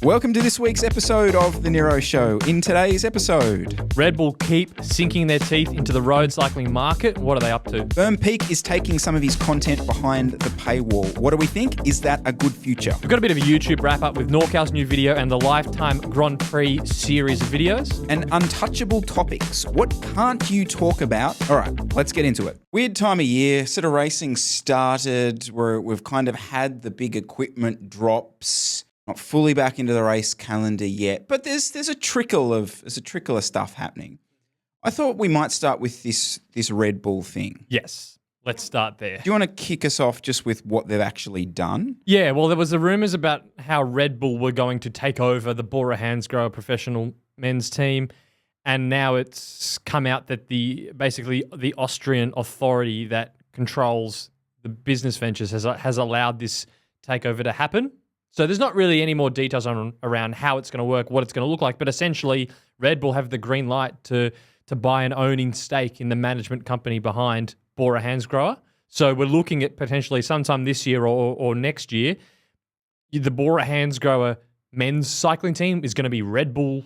Welcome to this week's episode of The Nero Show. In today's episode, Red Bull keep sinking their teeth into the road cycling market. What are they up to? Berm Peak is taking some of his content behind the paywall. What do we think? Is that a good future? We've got a bit of a YouTube wrap-up with NorCal's new video and the Lifetime Grand Prix series of videos. And Untouchable Topics. What can't you talk about? All right, let's get into it. Weird time of year. Sort of racing started where we've kind of had the big equipment drops. Not fully back into the race calendar yet, but there's a trickle of stuff happening. I thought we might start with this Red Bull thing. Yes, let's start there. Do you want to kick us off just with what they've actually done? Yeah, well, there was the rumours about how Red Bull were going to take over the Bora Hansgrohe professional men's team, and now it's come out that basically the Austrian authority that controls the business ventures has allowed this takeover to happen. So there's not really any more details around how it's going to work, what it's going to look like, but essentially Red Bull have the green light to buy an owning stake in the management company behind Bora Hansgrohe. So we're looking at potentially sometime this year or next year, the Bora Hansgrohe men's cycling team is going to be Red Bull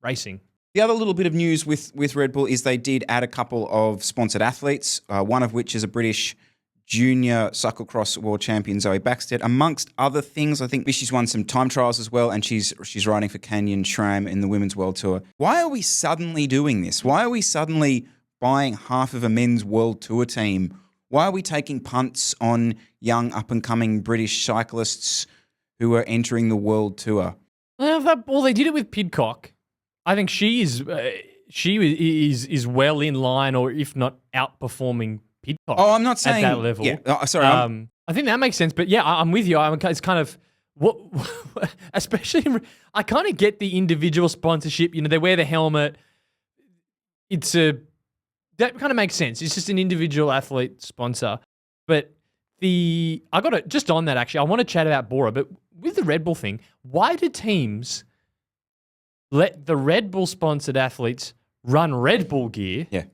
Racing. The other little bit of news with Red Bull is they did add a couple of sponsored athletes, one of which is a British junior cyclocross world champion Zoe Backstead, amongst other things. I think she's won some time trials as well, and she's riding for Canyon Schramm in the Women's World Tour. Why are we suddenly doing this? Why are we suddenly buying half of a men's World Tour team? Why are we taking punts on young up-and-coming British cyclists who are entering the World Tour? Well, they did it with Pidcock. I think she is well in line, or if not outperforming Pidcock. Oh, I'm not saying at that level. Yeah. Oh, sorry. I think that makes sense, but yeah, I'm with you. It's kind of what, especially. I kind of get the individual sponsorship. You know, they wear the helmet. That kind of makes sense. It's just an individual athlete sponsor. But just on that actually, I want to chat about Bora. But with the Red Bull thing, why do teams let the Red Bull sponsored athletes run Red Bull gear? Yeah.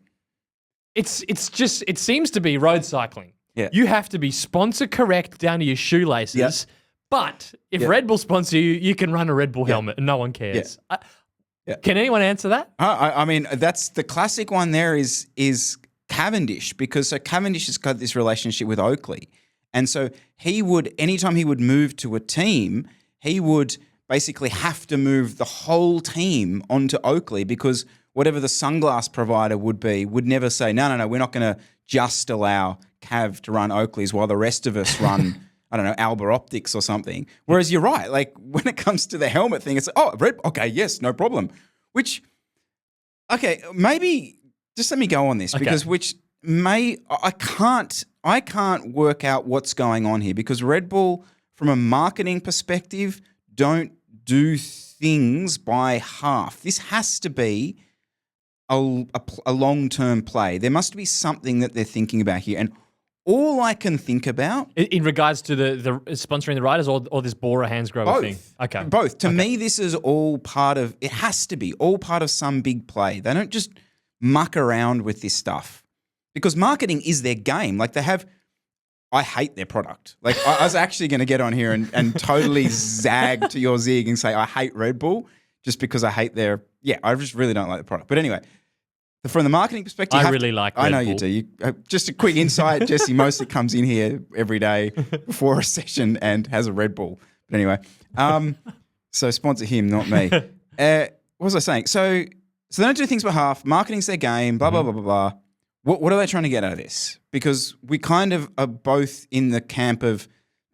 It seems to be road cycling. Yeah. You have to be sponsor correct down to your shoelaces. Yep. But if Red Bull sponsor you, you can run a Red Bull helmet and no one cares. Can anyone answer that? I mean, that's the classic one there is Cavendish, because so Cavendish has got this relationship with Oakley. And so anytime he would move to a team, he would basically have to move the whole team onto Oakley, because whatever the sunglass provider would never say, no, we're not going to just allow Cav to run Oakleys while the rest of us run, I don't know, Alba Optics or something. Whereas you're right, like when it comes to the helmet thing, it's okay, yes, no problem. Maybe just let me go on this, because I can't work out what's going on here, because Red Bull, from a marketing perspective, don't do things by half. This has to be a long-term play. There must be something that they're thinking about here. And all I can think about... In regards to the sponsoring the riders or this Bora Hansgrohe thing? Okay. Both. To me, this is all part of... It has to be all part of some big play. They don't just muck around with this stuff. Because marketing is their game. Like they have... I hate their product. Like I was actually going to get on here and totally zag to your zig and say I hate Red Bull just because I hate their... Yeah, I just really don't like the product. But anyway... From the marketing perspective, I really like Red Bull. I know you do. Just a quick insight, Jesse mostly comes in here every day before a session and has a Red Bull. But anyway, so sponsor him, not me. What was I saying? So they don't do things by half. Marketing's their game, blah, blah, blah, blah, blah. What are they trying to get out of this? Because we kind of are both in the camp of,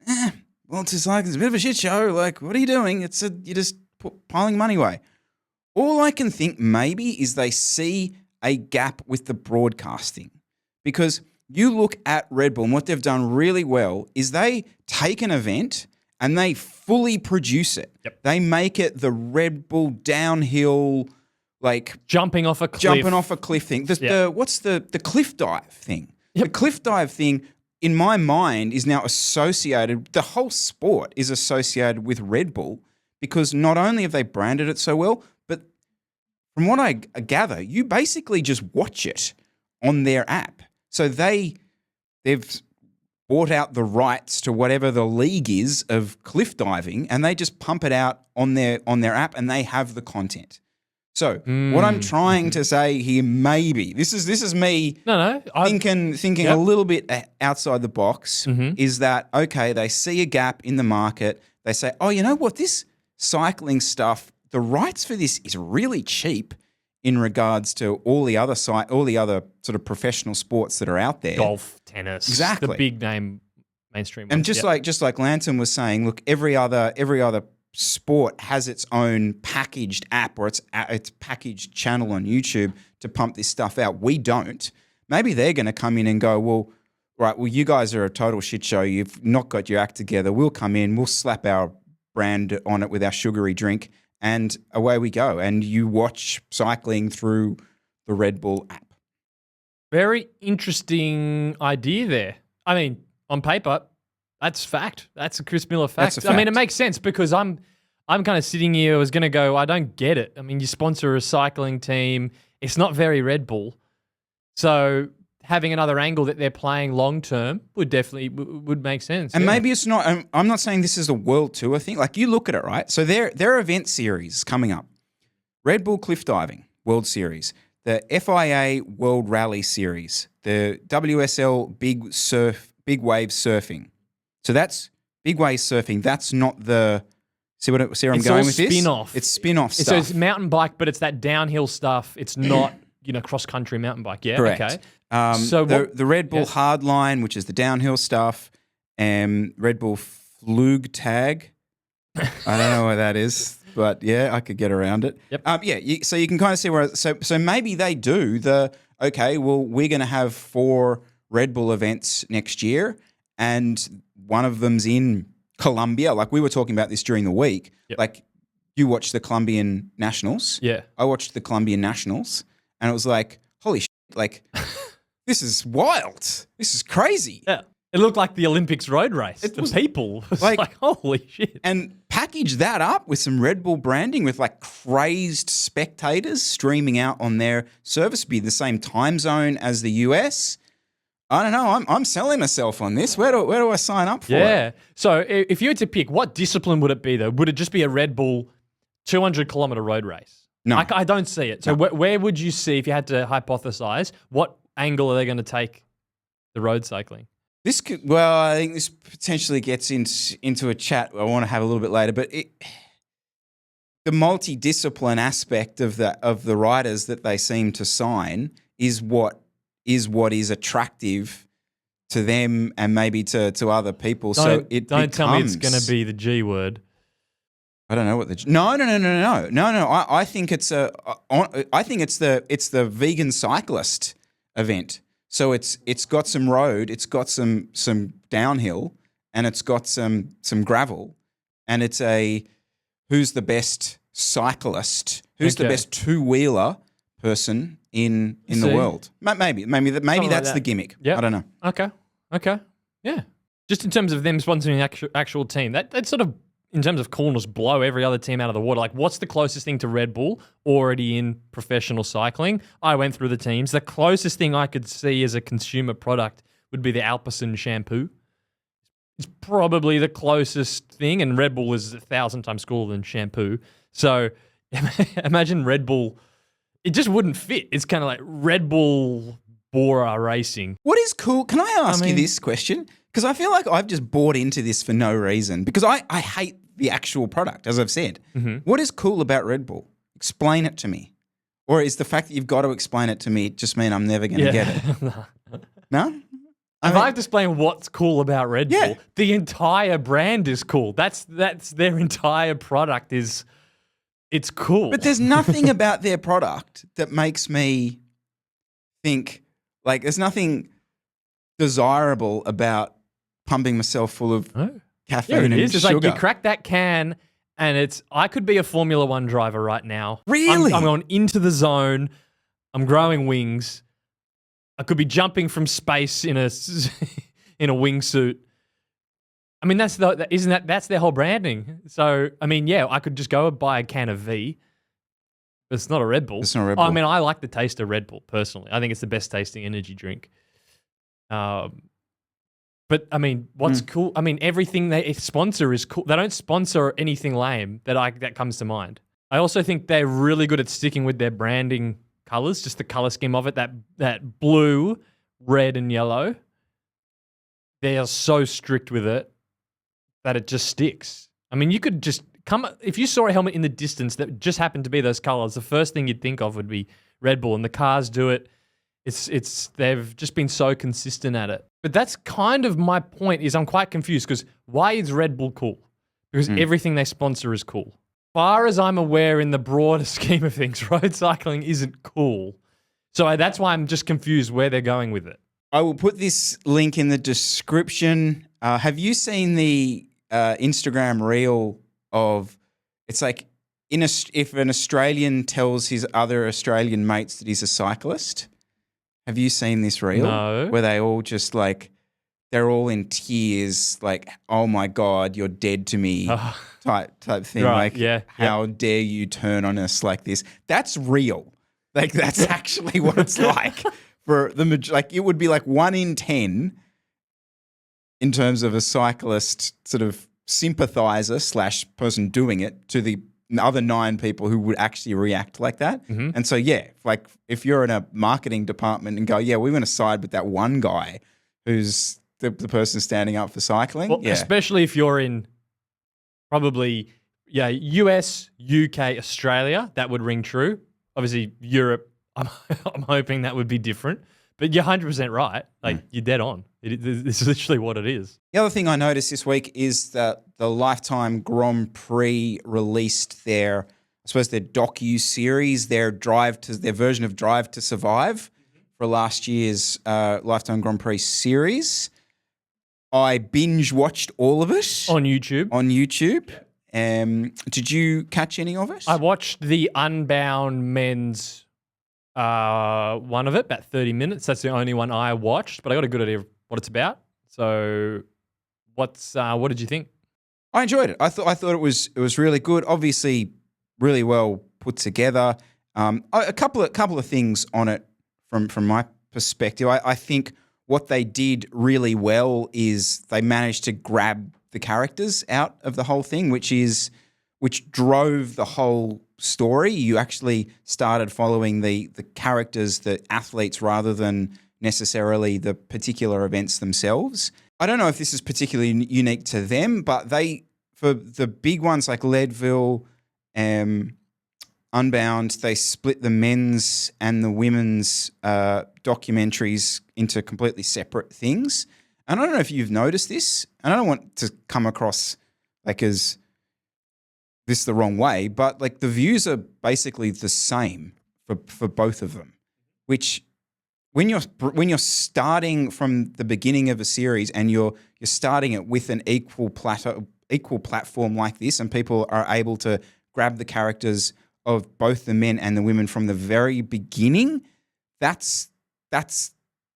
it's just like, it's a bit of a shit show. Like, what are you doing? You're just piling money away. All I can think maybe is they see a gap with the broadcasting, because you look at Red Bull and what they've done really well is they take an event and they fully produce it. Yep. They make it the Red Bull downhill, like jumping off a cliff thing. What's the cliff dive thing? Yep. The cliff dive thing in my mind is now associated, the whole sport is associated with Red Bull, because not only have they branded it so well, but from what I gather, you basically just watch it on their app. So they've bought out the rights to whatever the league is of cliff diving, and they just pump it out on their app, and they have the content. So what I'm trying to say here, maybe this is me thinking a little bit outside the box, is that okay? They see a gap in the market. They say, oh, you know what? This cycling stuff, the rights for this is really cheap in regards to all the other sort of professional sports that are out there. Golf, tennis, exactly, the big name mainstream ones. And just like Lanton was saying, look, every other sport has its own packaged app or its packaged channel on YouTube to pump this stuff out. We don't. Maybe they're going to come in and go, well, right, well, you guys are a total shit show. You've not got your act together. We'll come in, we'll slap our brand on it with our sugary drink, and away we go. And you watch cycling through the Red Bull app. Very interesting idea there. I mean, on paper, that's fact. That's a Chris Miller fact. That's a fact. I mean, it makes sense because I'm kind of sitting here, I was going to go, I don't get it. I mean, you sponsor a cycling team. It's not very Red Bull. So having another angle that they're playing long term would definitely would make sense. And maybe it's not. I'm not saying this is a world tour thing. Like, you look at it, right? So their event series coming up: Red Bull Cliff Diving World Series, the FIA World Rally Series, the WSL Big Wave Surfing. So that's big wave surfing. That's not the. See where I'm going with this? Spin-off. It's spin-off stuff. So it's mountain bike, but it's that downhill stuff. It's not cross-country mountain bike. Yeah, correct. Okay. So the Red Bull Hardline, which is the downhill stuff, and Red Bull Flug Tag. I don't know what that is, but yeah, I could get around it. Yep. So you can kind of see where. So maybe they do okay. Well, we're going to have 4 Red Bull events next year, and one of them's in Colombia. Like, we were talking about this during the week. Yep. Like, you watched the Colombian Nationals. Yeah. I watched the Colombian Nationals, and it was like, holy shit, like. This is wild. This is crazy. Yeah. It looked like the Olympics road race. People. It was like, holy shit. And package that up with some Red Bull branding with like crazed spectators streaming out on their service, be the same time zone as the US. I don't know. I'm selling myself on this. Where do I sign up for it? So if you had to pick, what discipline would it be though? Would it just be a Red Bull 200-kilometer road race? No. I don't see it. So where would you see, if you had to hypothesize, what angle are they going to take the road cycling? I think this potentially gets into a chat I want to have a little bit later, but the multidiscipline aspect of the riders that they seem to sign is what is attractive to them and maybe to other people. Don't tell me it's going to be the G word. I don't know what the no. I think it's the vegan cyclist event. So it's got some road, it's got some downhill, and it's got some gravel, and it's who's the best cyclist, who's the best two-wheeler person in the world. Maybe that's the gimmick. Yep. I don't know. Okay. Yeah. Just in terms of them sponsoring the actual team, that sort of, in terms of coolness, blow every other team out of the water. Like, what's the closest thing to Red Bull already in professional cycling? I went through the teams. The closest thing I could see as a consumer product would be the Alpecin shampoo. It's probably the closest thing, and Red Bull is 1,000 times cooler than shampoo. So imagine Red Bull. It just wouldn't fit. It's kind of like Red Bull Bora Racing. What is cool? Can I ask you this question? Because I feel like I've just bought into this for no reason. Because I hate the actual product, as I've said. Mm-hmm. What is cool about Red Bull? Explain it to me. Or is the fact that you've got to explain it to me just mean I'm never going to get it? No? If I have to explain what's cool about Red Bull, the entire brand is cool. That's their entire product it's cool. But there's nothing about their product that makes me think, like, there's nothing desirable about pumping myself full of caffeine and it's sugar. Like, you crack that can and I could be a Formula One driver right now. Really? I'm going into the zone. I'm growing wings. I could be jumping from space in a wingsuit. I mean, that's their whole branding. So, I mean, I could just go and buy a can of V. But it's not a Red Bull. It's not a Red Bull. I mean, I like the taste of Red Bull personally. I think it's the best tasting energy drink. But I mean, what's cool? I mean, everything they sponsor is cool. They don't sponsor anything lame that comes to mind. I also think they're really good at sticking with their branding colors, just the color scheme of it. That blue, red, and yellow. They are so strict with it that it just sticks. I mean, you could just if you saw a helmet in the distance that just happened to be those colors, the first thing you'd think of would be Red Bull, and the cars do it. They've just been so consistent at it. But that's kind of my point. Is I'm quite confused because why is Red Bull cool? Because everything they sponsor is cool. Far as I'm aware, in the broader scheme of things, road cycling isn't cool. So that's why I'm just confused where they're going with it. I will put this link in the description. Have you seen the Instagram reel of, it's like if an Australian tells his other Australian mates that he's a cyclist? Have you seen this reel? No. Where they all just like, they're all in tears, like, oh my God, you're dead to me type thing. Right, like, how dare you turn on us like this? That's real. Like, that's actually what it's like for like, it would be like 1 in 10 in terms of a cyclist sort of sympathizer / person doing it to the other 9 people who would actually react like that. Mm-hmm. And so, like if you're in a marketing department and go, we're going to side with that one guy who's the person standing up for cycling. Well, especially if you're in probably, US, UK, Australia, that would ring true. Obviously, Europe, I'm hoping that would be different. But you're 100% right. Like, you're dead on. This is literally what it is. The other thing I noticed this week is that the Lifetime Grand Prix released their docu-series, their version of Drive to Survive for last year's Lifetime Grand Prix series. I binge-watched all of it. On YouTube. Did you catch any of it? I watched the Unbound Men's one of it, about 30 minutes. That's the only one I watched, but I got a good idea of what it's about. So what did you think? I enjoyed it. I thought it was really good. Obviously, really well put together. A couple of things on it from my perspective. I think what they did really well is they managed to grab the characters out of the whole thing, which drove the whole story. You actually started following the characters, the athletes, rather than necessarily the particular events themselves. I don't know if this is particularly unique to them, but for the big ones like Leadville, Unbound, they split the men's and the women's documentaries into completely separate things. And I don't know if you've noticed this, and I don't want to come across like as this the wrong way, but like the views are basically the same for both of them, which when you're starting from the beginning of a series and you're starting it with an equal platform like this, and people are able to grab the characters of both the men and the women from the very beginning, that's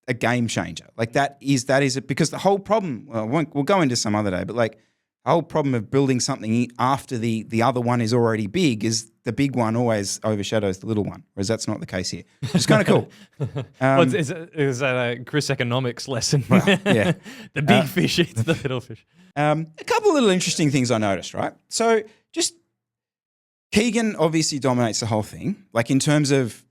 a game changer. Like that is it, because the whole problem, we'll go into some other day, but like the whole problem of building something after the other one is already big is the big one always overshadows the little one, whereas that's not the case here. It's kind of cool. Is that a Chris economics lesson? Well, yeah. The big fish eats the little fish. A couple of little interesting things I noticed, right? So just Keegan obviously dominates the whole thing, like in terms of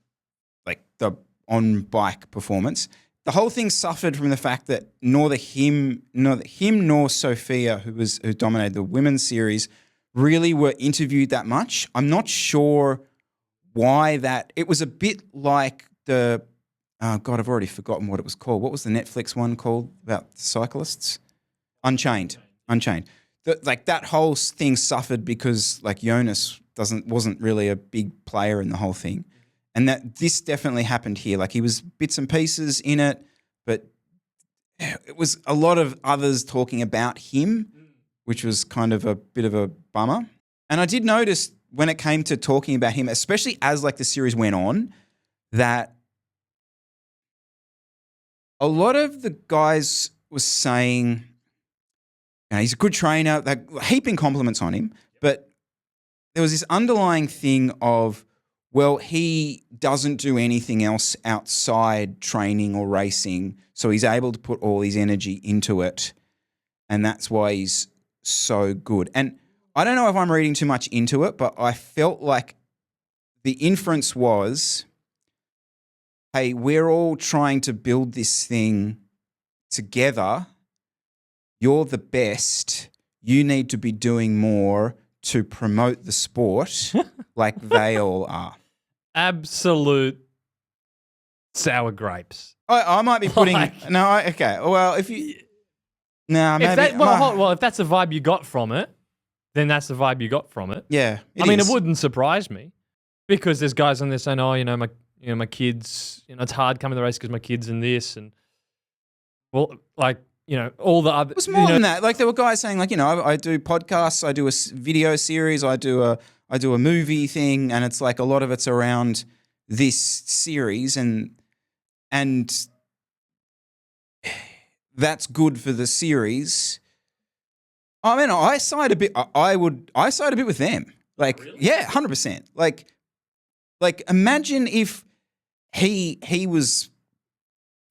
like the on-bike performance. The whole thing suffered from the fact that neither him nor Sophia, who dominated the women's series, really were interviewed that much. I'm not sure why that. It was a bit like I've already forgotten what it was called. What was the Netflix one called about cyclists? Unchained. That whole thing suffered because like Jonas wasn't really a big player in the whole thing. And that this definitely happened here. Like he was bits and pieces in it, but it was a lot of others talking about him, which was kind of a bit of a bummer. And I did notice when it came to talking about him, especially as like the series went on, that a lot of the guys was saying, he's a good trainer, like heaping compliments on him, but there was this underlying thing of, well, he doesn't do anything else outside training or racing, so he's able to put all his energy into it, and that's why he's so good. And I don't know if I'm reading too much into it, but I felt like the inference was, hey, we're all trying to build this thing together. You're the best. You need to be doing more to promote the sport like they all are. Absolute sour grapes. I might be putting okay. Well, if you maybe if that's the vibe you got from it, then that's the vibe you got from it. Yeah, it wouldn't surprise me because there's guys on there saying, "Oh, my kids, it's hard coming to the race because my kids and this and all the other." It was more than that. Like there were guys saying, like, I do podcasts, I do a video series, I do a movie thing, and it's like a lot of it's around this series, and that's good for the series. I mean, I side a bit. I side a bit with them. Like, really? Yeah, 100%. Like imagine if he was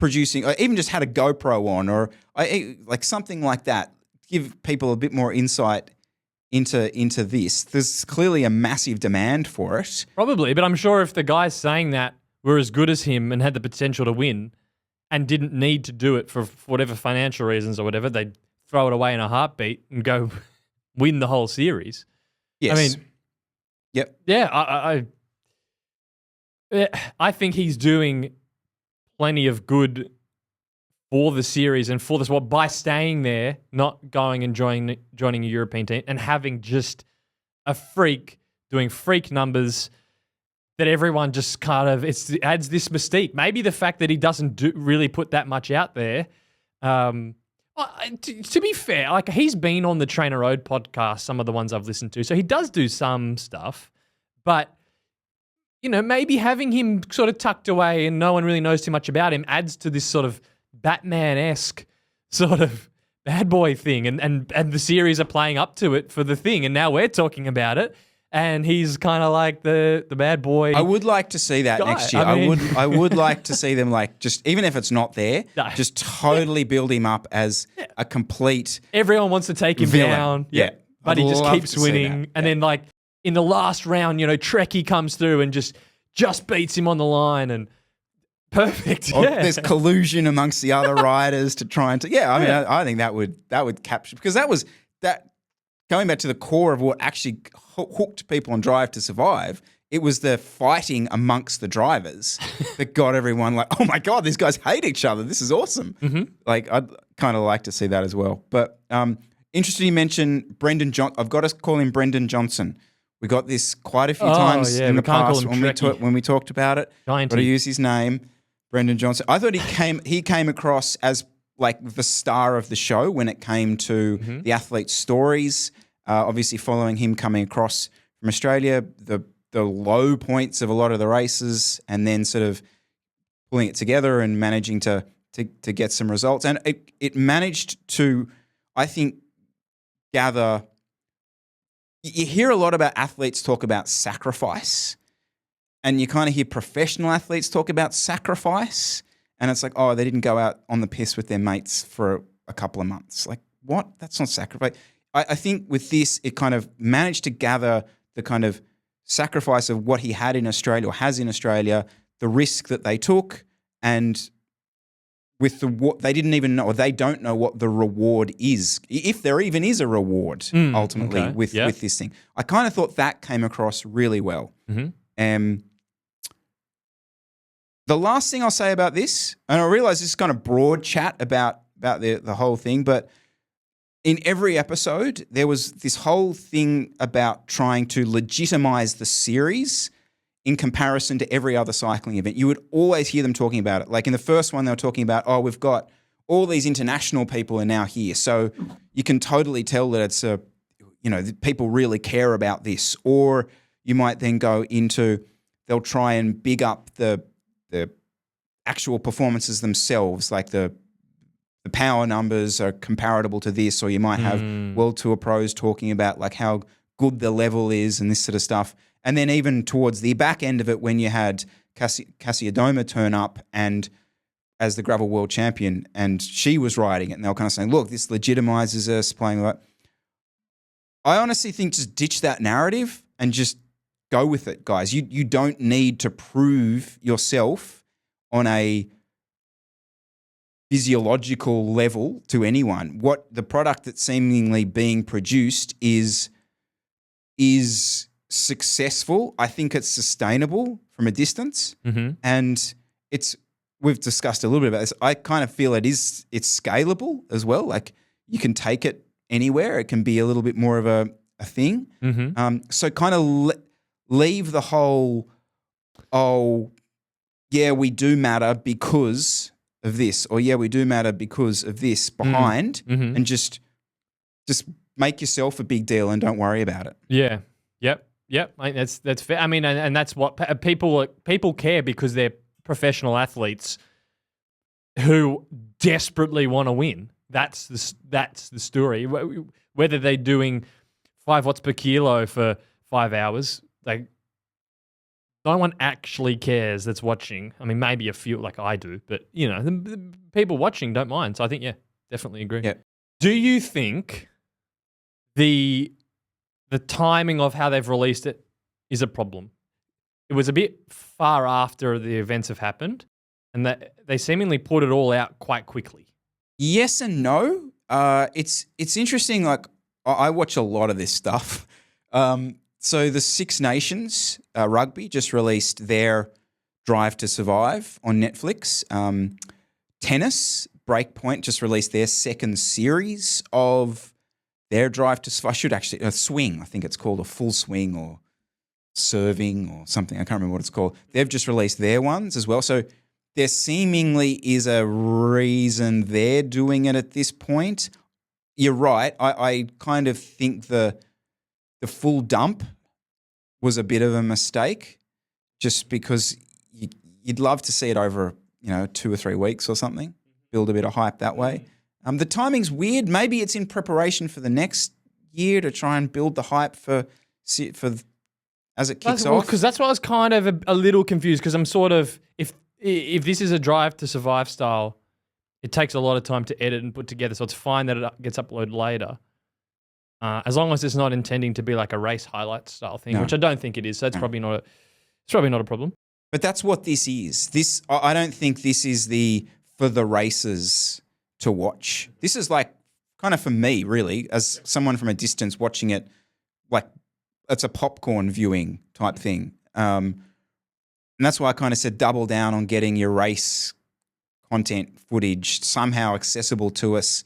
producing, or even just had a GoPro on, or like something like that. Give people a bit more insight into this. There's clearly a massive demand for it. Probably, but I'm sure if the guys saying that were as good as him and had the potential to win and didn't need to do it for whatever financial reasons or whatever, they'd throw it away in a heartbeat and go win the whole series. Yes. I mean, yep. Yeah, I think he's doing plenty of good for the series and for the sport by staying there, not going and joining a European team and having just a freak doing freak numbers that everyone just kind of it adds this mystique. Maybe the fact that he doesn't really put that much out there. To be fair, like he's been on the Trainer Road podcast, some of the ones I've listened to, so he does do some stuff, but maybe having him sort of tucked away and no one really knows too much about him adds to this sort of Batman-esque sort of bad boy thing, and the series are playing up to it for the thing, and now we're talking about it, and he's kind of like the bad boy. I would like to see that next year. I would like to see them like just even if it's not there, just totally build him up as a complete. Everyone wants to take him villain. down, yeah, but he just keeps winning, and then like in the last round, Trekkie comes through and just beats him on the line and. Perfect. Or yeah. there's collusion amongst the other riders to try and I think that would capture, because that was that going back to the core of what actually hooked people on Drive to Survive. It was the fighting amongst the drivers that got everyone like, oh my God, these guys hate each other. This is awesome. Mm-hmm. Like I'd kind of like to see that as well. But interesting you mentioned Brendan Johnson. I've got to call him Brendan Johnson. We got this quite a few times in the past when we talked about it. Got to use his name. Brendan Johnson. I thought he came across as like the star of the show when it came to the athlete stories. Obviously, following him coming across from Australia, the low points of a lot of the races, and then sort of pulling it together and managing to get some results. And it managed to, I think, gather. You hear a lot about athletes talk about sacrifice. And you kind of hear professional athletes talk about sacrifice, and it's like, oh, they didn't go out on the piss with their mates for a couple of months. Like, what? That's not sacrifice. I think with this, it kind of managed to gather the kind of sacrifice of what he had in Australia or has in Australia, the risk that they took, and with what they didn't even know, or they don't know what the reward is, if there even is a reward ultimately with this thing. I kind of thought that came across really well. Mm-hmm. The last thing I'll say about this, and I realize this is kind of broad chat about the whole thing, but in every episode, there was this whole thing about trying to legitimize the series in comparison to every other cycling event. You would always hear them talking about it. Like in the first one, they were talking about, oh, we've got all these international people are now here. So you can totally tell that it's people really care about this. Or you might then go into, they'll try and big up the actual performances themselves, like the power numbers are comparable to this, or you might have World Tour pros talking about like how good the level is and this sort of stuff. And then even towards the back end of it, when you had Cassiodoma turn up and as the gravel world champion, and she was riding it, and they were kind of saying, look, this legitimizes us playing like. I honestly think just ditch that narrative and just go with it, guys. You don't need to prove yourself on a physiological level to anyone. What the product that's seemingly being produced is successful. I think it's sustainable from a distance, and we've discussed a little bit about this. I kind of feel it's scalable as well. Like you can take it anywhere. It can be a little bit more of a thing. So kind of leave the whole, oh, yeah, we do matter because of this, or yeah, we do matter because of this behind, and just make yourself a big deal and don't worry about it. Yeah. Yep. I think that's fair. I mean, and that's what people care because they're professional athletes who desperately want to win. That's the story. Whether they're doing 5 watts per kilo for 5 hours, like no one actually cares that's watching. I mean, maybe a few like I do, but you know, the people watching don't mind. So I think, yeah, definitely agree. Yeah. Do you think the timing of how they've released it is a problem? It was a bit far after the events have happened, and that they seemingly put it all out quite quickly. Yes and no. It's interesting. Like I watch a lot of this stuff. So the Six Nations rugby just released their Drive to Survive on Netflix. Tennis Breakpoint just released their second series of their Drive to Survive. I should actually a swing. I think it's called a full swing or serving or something. I can't remember what it's called. They've just released their ones as well. So there seemingly is a reason they're doing it at this point. You're right. I kind of think the full dump was a bit of a mistake, just because you'd love to see it over 2 or 3 weeks or something, build a bit of hype that way. The timing's weird. Maybe it's in preparation for the next year to try and build the hype for as it kicks off. Because that's why I was kind of a little confused, because I'm sort of if this is a Drive to Survive style, it takes a lot of time to edit and put together, so it's fine that it gets uploaded later. As long as it's not intending to be like a race highlight style thing, which I don't think it is. So it's probably not a problem. But that's what this is. I don't think this is for the races to watch. This is like kind of for me, really, as someone from a distance watching it, like it's a popcorn viewing type thing. And that's why I kind of said double down on getting your race content footage somehow accessible to us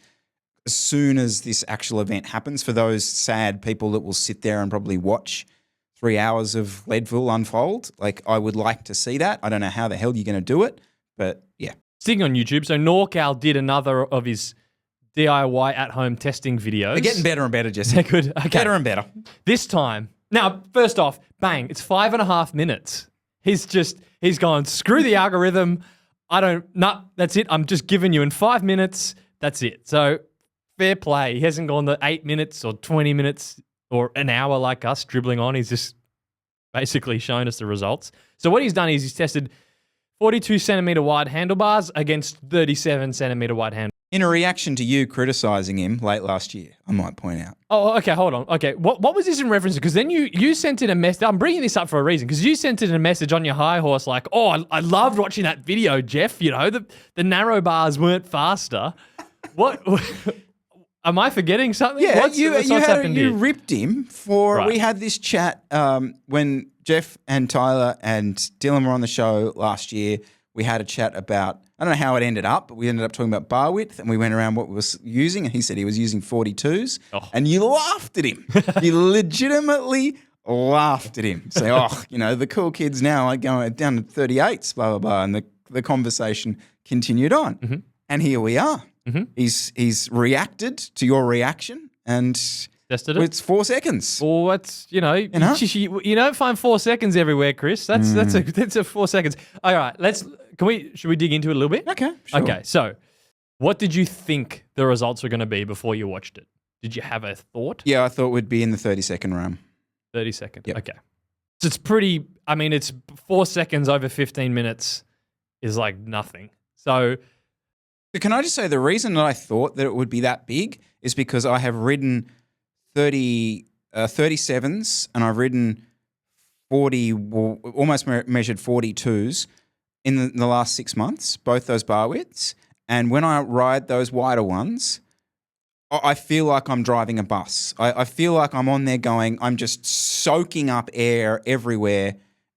as soon as this actual event happens, for those sad people that will sit there and probably watch 3 hours of Leadville unfold. Like, I would like to see that. I don't know how the hell you're going to do it, but yeah. Sticking on YouTube, so NorCal did another of his DIY at-home testing videos. They're getting better and better, Jesse. They're good. Okay. Better and better. This time. Now, first off, bang, it's 5.5 minutes. He's gone, screw the algorithm. That's it. I'm just giving you in 5 minutes. That's it. So fair play. He hasn't gone the 8 minutes or 20 minutes or an hour like us dribbling on. He's just basically shown us the results. So what he's done is he's tested 42 centimeter wide handlebars against 37 centimeter wide handlebars. In a reaction to you criticising him late last year, I might point out. Oh, okay, hold on. Okay, what was this in reference to? Because then you sent in a message. I'm bringing this up for a reason, because you sent in a message on your high horse like, oh, I loved watching that video, Jeff. You know, the narrow bars weren't faster. What... Am I forgetting something? Yeah, what's happened you here? ripped him for. Right. We had this chat when Jeff and Tyler and Dylan were on the show last year. We had a chat about, I don't know how it ended up, but we ended up talking about bar width, and we went around what we was using, and he said he was using 42s, and you laughed at him. You legitimately laughed at him. Say, the cool kids now are going down to 38s, blah, blah, blah, and the conversation continued on. Mm-hmm. And here we are. Mm-hmm. He's reacted to your reaction, and tested it. It's 4 seconds. Well, that's you don't find 4 seconds everywhere, Chris. That's a 4 seconds. All right, should we dig into it a little bit? Okay, sure. Okay, so what did you think the results were going to be before you watched it? Did you have a thought? Yeah, I thought we'd be in the 30-second realm. 30 seconds. Yep. Okay. So it's pretty, I mean, it's 4 seconds over 15 minutes is like nothing. So But can I just say the reason that I thought that it would be that big is because I have ridden 37s and I've ridden 40, well, almost measured 42s in the last 6 months, both those bar widths. And when I ride those wider ones, I feel like I'm driving a bus. I feel like I'm on there going, I'm just soaking up air everywhere.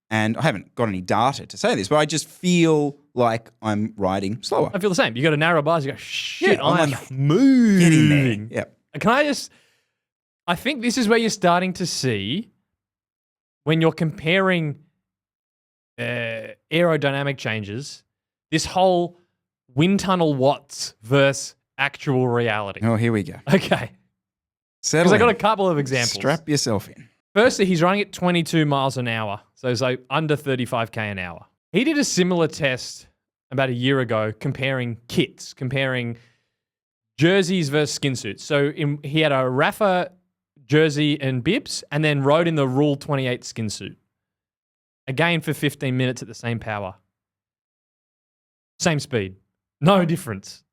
And I haven't got any data to say this, but I just feel like I'm riding slower. I feel the same. You go to narrow bars, you go, shit, Yeah, I'm I'm like, moving. Get in there. Yep. Can I just, I think this is where you're starting to see when you're comparing aerodynamic changes, this whole wind tunnel watts versus actual reality. Oh, here we go. Okay. Settle Because I got a in. couple of examples. Strap yourself in. Firstly, he's running at 22 miles an hour. So it's like under 35K an hour. He did a similar test about a year ago comparing kits, comparing jerseys versus skin suits. So he had a Rafa jersey and bibs and then rode in the Rule 28 skin suit. Again for 15 minutes at the same power. Same speed. No difference.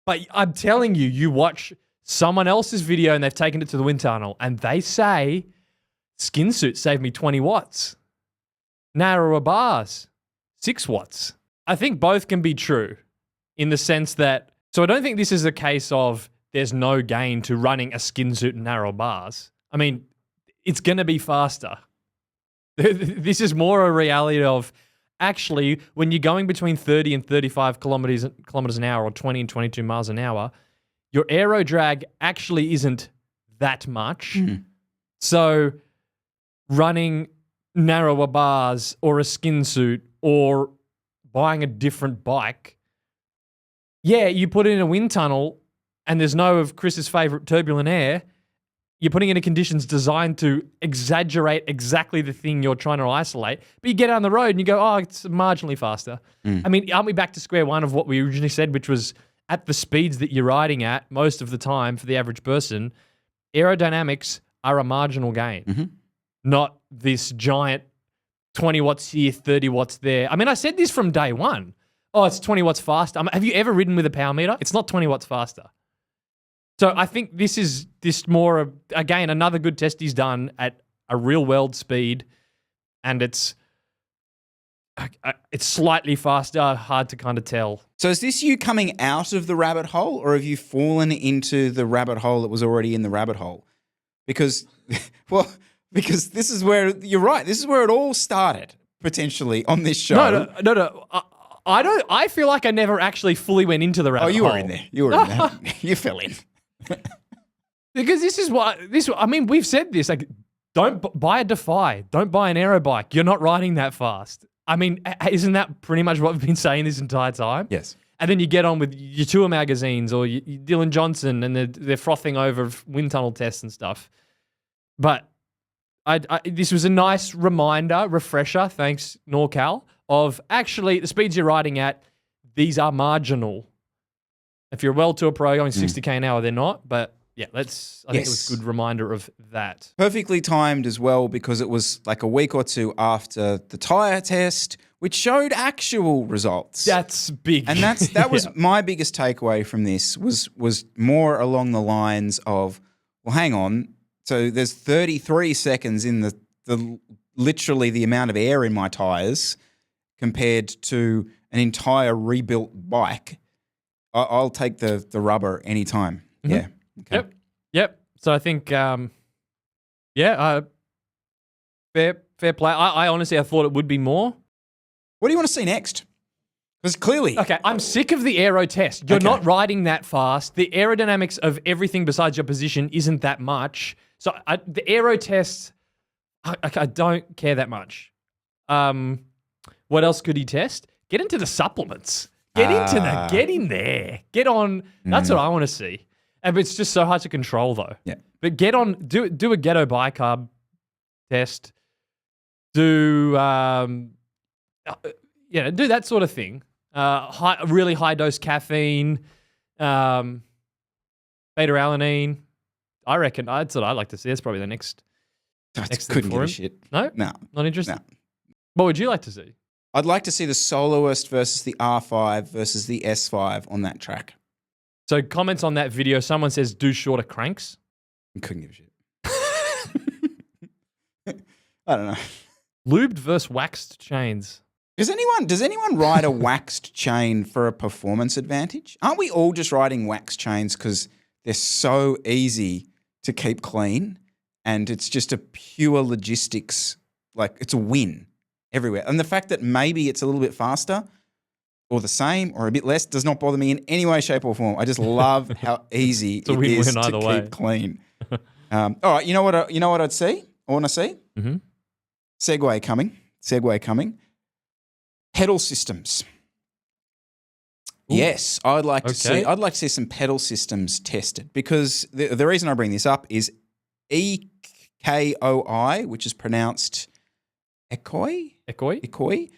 But I'm telling you, you watch someone else's video and they've taken it to the wind tunnel and they say, skin suit saved me 20 watts. Narrower bars, 6 watts. I think both can be true in the sense that, so I don't think this is a case of there's no gain to running a skin suit and narrow bars. I mean, it's going to be faster. This is more a reality of actually when you're going between 30 and 35 kilometers an hour or 20 and 22 miles an hour, your aero drag actually isn't that much. So running narrower bars or a skin suit or buying a different bike, yeah, you put it in a wind tunnel and there's no of Chris's favorite turbulent air. You're putting it in conditions designed to exaggerate exactly the thing you're trying to isolate. But you get on the road and you go, oh, it's marginally faster. I mean, aren't we back to square one of what we originally said, which was at the speeds that you're riding at most of the time for the average person, aerodynamics are a marginal gain, not this giant 20 watts here, 30 watts there. I mean, I said this from day one. Oh, it's 20 watts faster. Have you ever ridden with a power meter? It's not 20 watts faster. So I think this is more, again, another good test he's done at a real world speed, and it's slightly faster, hard to kind of tell. So is this you coming out of the rabbit hole, or have you fallen into the rabbit hole that was already in the rabbit hole? Because, well, because this is where, you're right, this is where it all started, potentially, on this show. No. I feel like I never actually fully went into the rabbit hole. Oh, you were in there. You were in there. You fell in. Because I mean, we've said this, like, don't buy a Defy. Don't buy an aero bike. You're not riding that fast. I mean, isn't that pretty much what we've been saying this entire time? Yes. And then you get on with your tour magazines or your Dylan Johnson and they're frothing over wind tunnel tests and stuff. But this was a nice reminder, refresher, thanks NorCal, of actually the speeds you're riding at, these are marginal. If you're a World Tour pro going 60K an hour, they're not. But yeah, I think it was a good reminder of that. Perfectly timed as well, because it was like a week or two after the tyre test, which showed actual results. That's big. And that was my biggest takeaway from this was more along the lines of, well, hang on. So there's 33 seconds in the literally the amount of air in my tyres compared to an entire rebuilt bike. I'll take the rubber anytime. Yeah. Okay. Yep. So I think, fair play. I honestly, I thought it would be more. What do you want to see next? Because clearly... Okay, I'm sick of the aero test. You're not riding that fast. The aerodynamics of everything besides your position isn't that much. So the aero test, I don't care that much. What else could he test? Get into the supplements. Get in there. Get on. That's what I want to see. And it's just so hard to control though. Yeah. But get on, do a ghetto bicarb test. Do do that sort of thing. Really high dose caffeine, beta-alanine, I reckon that's what I'd like to see. That's probably the next thing Couldn't for give a him. shit. No? No. Not interested? No. What would you like to see? I'd like to see the soloist versus the R5 versus the S5 on that track. So comments on that video, someone says do shorter cranks. Couldn't give a shit. I don't know. Lubed versus waxed chains. Does anyone ride a waxed chain for a performance advantage? Aren't we all just riding waxed chains because they're so easy to keep clean and it's just a pure logistics, like it's a win everywhere. And the fact that maybe it's a little bit faster or the same or a bit less does not bother me in any way, shape or form. I just love how easy it is to keep clean. All right, you know what I'd see? I want to see? Mm-hmm. Segway coming. Pedal systems. Ooh. Yes, I'd like to see some pedal systems tested because the reason I bring this up is EKOI, which is pronounced Ekoi.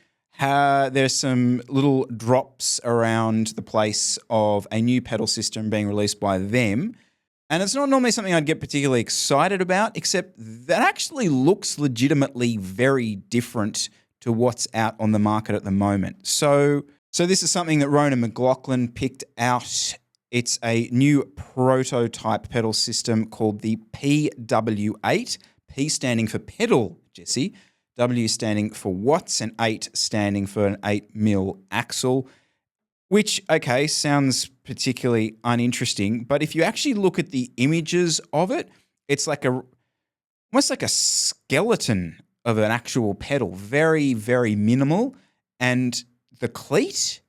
There's some little drops around the place of a new pedal system being released by them. And it's not normally something I'd get particularly excited about, except that actually looks legitimately very different to what's out on the market at the moment. So this is something that Ronan McLaughlin picked out. It's a new prototype pedal system called the PW8, P standing for pedal, Jesse, W standing for watts, and 8 standing for an 8mm axle, which, okay, sounds particularly uninteresting, but if you actually look at the images of it, it's like almost like a skeleton of an actual pedal, very, very minimal. And the cleat,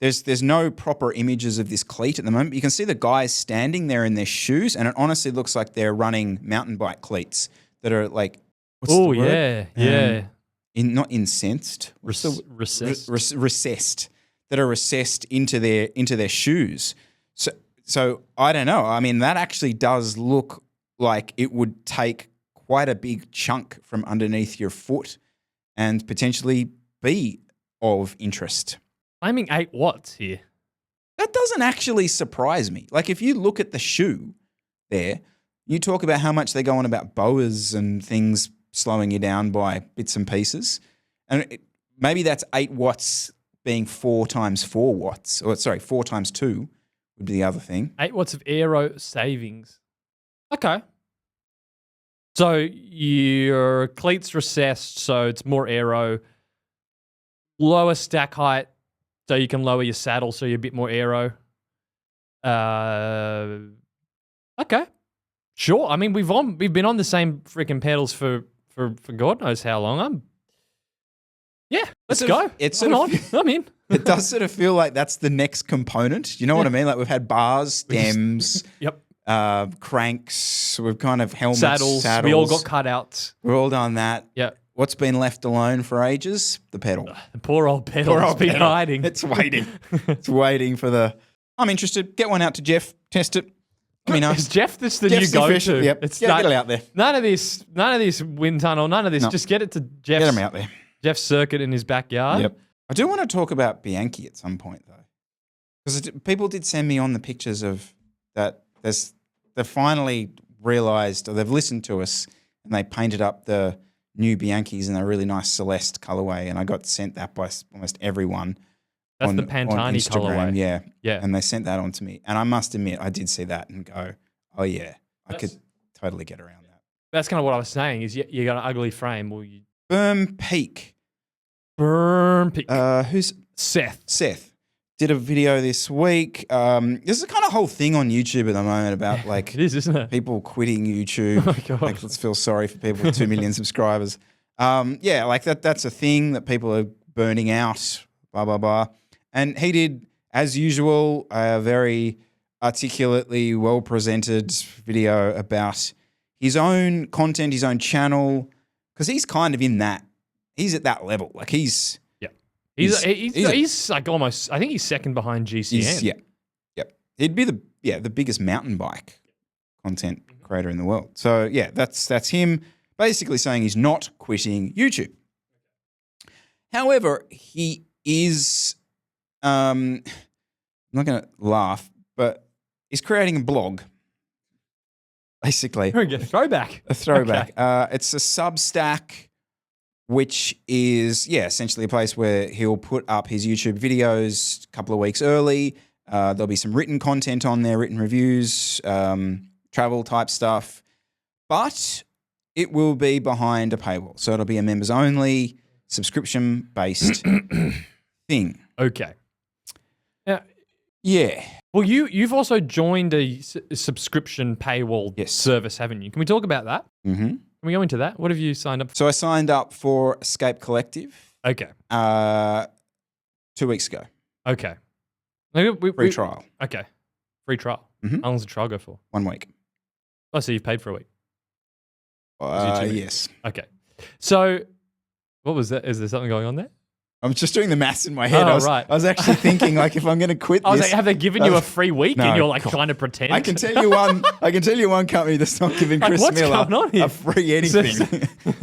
there's no proper images of this cleat at the moment. You can see the guys standing there in their shoes, and it honestly looks like they're running mountain bike cleats that are like, oh yeah, yeah, not incensed, recessed. That are recessed into their shoes. So I don't know. I mean, that actually does look like it would take quite a big chunk from underneath your foot and potentially be of interest. Claiming 8 watts here. That doesn't actually surprise me. Like if you look at the shoe there, you talk about how much they go on about boas and things slowing you down by bits and pieces. And maybe that's 8 watts being 4 times 4 watts, 4 times 2 would be the other thing. 8 watts of aero savings. Okay. So your cleats recessed, so it's more aero. Lower stack height, so you can lower your saddle, so you're a bit more aero. Okay. Sure. I mean, we've been on the same freaking pedals for God knows how long. Yeah, let's go. I'm in. It does sort of feel like that's the next component. You know what I mean? Like we've had bars, stems, yep, cranks. We've kind of helmets, saddles. We all got cutouts. We've all done that. Yeah. What's been left alone for ages? The pedal. The poor old pedal. It's been hiding. It's waiting. It's waiting for the. I'm interested. Get one out to Jeff. Test it. Let me know. Is Jeff this the new go-to? Yep. Get it out there. None of this wind tunnel. None of this. No. Just get it to Jeff. Get him out there. Jeff's circuit in his backyard. Yep. I do want to talk about Bianchi at some point, though, because people did send me on the pictures of that. They finally realised, or they've listened to us, and they painted up the new Bianchis in a really nice Celeste colorway, and I got sent that by almost everyone. That's the Pantani colorway. Yeah. Yeah. And they sent that on to me, and I must admit, I did see that and go, oh yeah, I could totally get around that. That's kind of what I was saying. Is you got an ugly frame, or you. Berm Peak. Who's Seth did a video this week. There's a kind of whole thing on YouTube at the moment about like it is, isn't it? People quitting YouTube. Oh my God. Like, let's feel sorry for people with 2 million subscribers. Yeah, like that's a thing that people are burning out. Blah blah blah. And he did, as usual, a very articulately well presented video about his own content, his own channel. Because he's kind of in that. He's at that level. Like he's like almost. I think he's second behind GCN. Yep. He'd be the biggest mountain bike content creator in the world. So yeah, that's him basically saying he's not quitting YouTube. However, he is. I'm not going to laugh, but he's creating a blog. basically. A throwback. A throwback. Okay. It's a Substack, which is, essentially a place where he'll put up his YouTube videos a couple of weeks early. There'll be some written content on there, written reviews, travel type stuff. But it will be behind a paywall. So it'll be a members only, subscription-based thing. Okay. Now, Yeah. well, you've also joined a subscription paywall service, haven't you? Can we talk about that? Mm-hmm. Can we go into that? What have you signed up for? So I signed up for Escape Collective Okay. 2 weeks ago. Okay. Free trial. Okay. Free trial. Mhm. How long does the trial go for? 1 week. Oh, so you've paid for a week. YouTube? Yes. Okay. So what was that? Is there something going on there? I'm just doing the maths in my head. Oh, right. I was actually thinking, like, if I'm going to quit I was this. like, have they given you a free week No, and you're like God. trying to pretend? I can tell you one. I can tell you one company that's not giving Like, Chris what's Miller going on here? a free anything.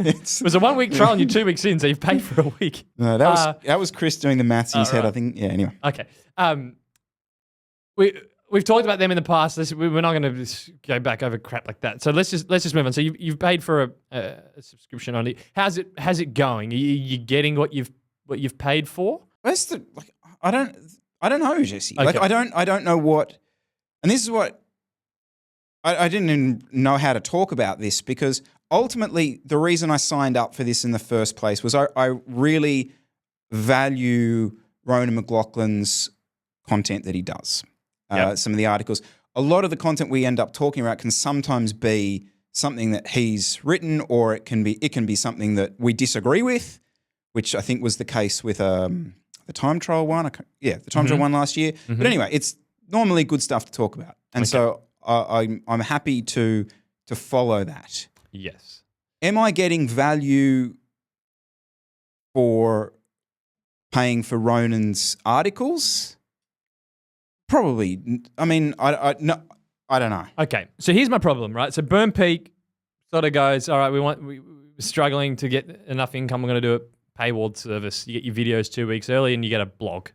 It was a 1 week trial and you're 2 weeks in, so you've paid for a week. No, that was Chris doing the maths in his head. right. I think. Yeah. Anyway. Okay. We've talked about them in the past. We're not going to go back over crap like that. So let's just move on. So you've paid for a subscription on it. Has it going? Are you getting what you've paid for? That's the like. I don't know, Jesse. Okay. Like I don't know what. And this is what. I didn't even know how to talk about this because ultimately the reason I signed up for this in the first place was I really value Ronan McLaughlin's content that he does. Yep. Some of the articles. A lot of the content we end up talking about can sometimes be something that he's written, or it can be something that we disagree with, which I think was the case with the time trial one. The time trial one last year. Mm-hmm. But anyway, it's normally good stuff to talk about, and so I'm happy to follow that. Yes. Am I getting value for paying for Ronan's articles? Probably. I mean, I don't know. Okay. So here's my problem, right? So Berm Peak sort of goes, all right, we're struggling to get enough income. We're going to do a paywalled service. You get your videos 2 weeks early and you get a blog.